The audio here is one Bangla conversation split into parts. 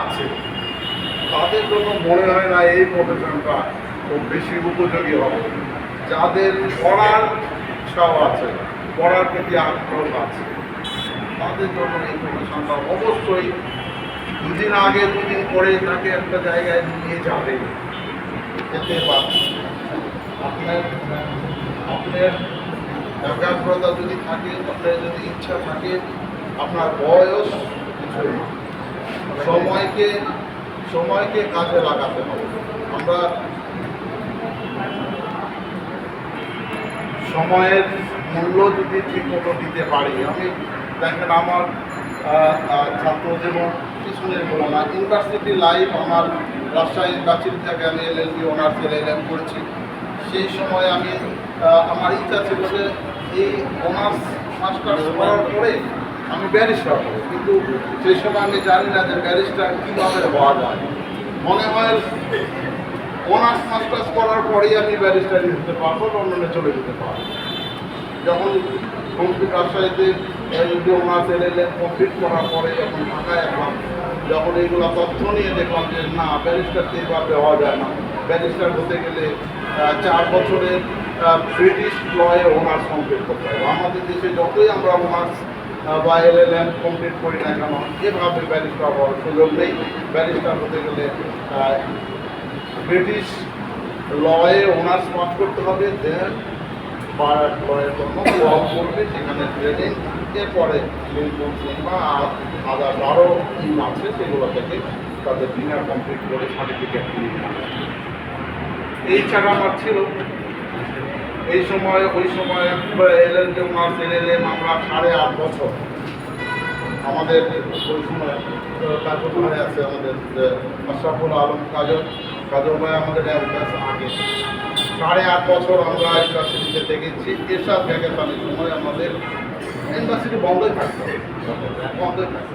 আছে তাদের জন্য মনে হয় না এই প্রফেশনটা খুব বেশি উপযোগী হবে। যাদের পড়ার ইচ্ছাও আছে, পড়ার প্রতি আগ্রহ আছে, তাদের জন্য এই প্রফেশনটা অবশ্যই দুদিন আগে দুদিন পরে তাকে একটা জায়গায় নিয়ে যাবে, যেতে পারবে। আপনার আপনার একাগ্রতা যদি থাকে, আপনার যদি ইচ্ছা থাকে, আপনার বয়স সময়কে সময়কে কাজে লাগাতে হবে। আমরা সময়ের মূল্য যদি ঠিক মতো দিতে পারি, আমি দেখেন আমার ছাত্র জীবন পিছনে বলো না, ইউনিভার্সিটি লাইফ আমার রাজশাহী ইউনিভার্সিটি থেকে আমি LLB অনার্স LLM করেছি। সেই সময় আমি আমার ইচ্ছা ছিল যে এই অনার্স মাস্টার্স করার পরে আমি ব্যারিস্টার হব, কিন্তু সেই সময় আমি জানি না যে ব্যারিস্টার কীভাবে হওয়া যায়। মনে হয় অনার্স মাস্টার্স করার পরেই আমি ব্যারিস্টারি হতে পারবো, লন্ডনে চলে যেতে পারবো। যখন রাজশাহীতে অনার্স LLM কমপ্লিট করার পরে যখন ঢাকায় আসলাম, যখন এইগুলো তথ্য নিয়ে দেখলাম যে না, ব্যারিস্টার এইভাবে হওয়া যায় না। ব্যারিস্টার হতে গেলে 4 বছরের ব্রিটিশ লয়ে অনার্স কমপ্লিট করতে হবে। আমাদের দেশে যতই আমরা অনার্স বা LLM কমপ্লিট করি না কেন, এভাবে ব্যারিস্টার হওয়ার সুযোগ নেই। ব্যারিস্টার হতে গেলে ব্রিটিশ লয়ে অনার্স পাস করতে হবে, দেন বার লয়ের জন্য করবে, সেখানে ট্রেনিং, এরপরে বা আদার 12 টিম আছে সেগুলো থেকে তাদের ডিনার কমপ্লিট করে সার্টিফিকেট নিয়ে নেবে। এই ছাড়া আমার ছিল এই সময়, ওই সময় LLB অনার্স LLM আমরা 8.5 বছর আমাদের ওই সময় কার্যক্রমে আছে আমাদের আশরাফুল আলম কাজল ভাই আমাদের আগে 8.5 বছর আমরা ইউনিভার্সিটিতে থেকেছি। এরশাদ ভ্যাকেশনের সময় আমাদের ইউনিভার্সিটি বন্ধই থাকতো, বন্ধই থাকতো।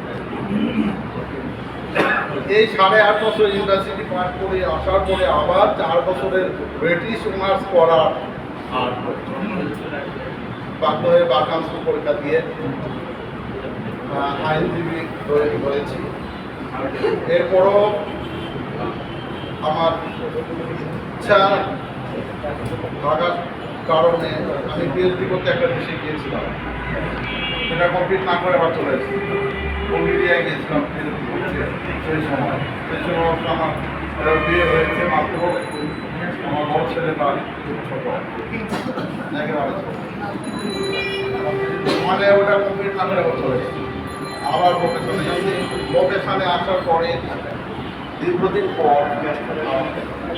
এই 8.5 বছর ইউনিভার্সিটি পার করে আসার পরে আবার 4 বছরের ব্রিটিশ অনার্স করার আর বাধ্য হয়ে বাকাংশ পরীক্ষা দিয়ে আইনজীবী হয়েছি। এরপরও আমার ইচ্ছা থাকার কারণে আমি PhD করতে একটা দেশে গিয়েছিলাম, সেটা কমপ্লিট না করে আবার চলে এসেছি। বুলগেরিয়ায় গিয়েছিলাম সেই সময় আমার বিয়ে হয়েছে মাত্র, আমার বড় ছেলে তার ছোট, মানে ওটা কমপ্লিট না করে আবার চলে এসেছি। আবার প্রফেশনে আসার পরে দীর্ঘদিন পর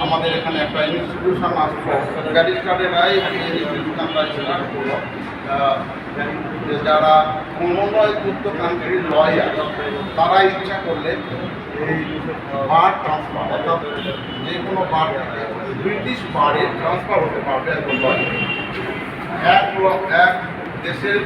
আমাদের এখানে একটা ইনস্টিটিউশন আসলো, ব্যারিস্টারেরাই ইনস্টিটিউশনটা স্টার্ট করলো, যারা কমনওয়েলথ কান্ট্রির লয়ার, তারা ইচ্ছা করলে এই বার ট্রান্সফার, অর্থাৎ যে কোনো বার থেকে ব্রিটিশ বারে ট্রান্সফার হতে পারবে একজন লয়ার। এক দেশের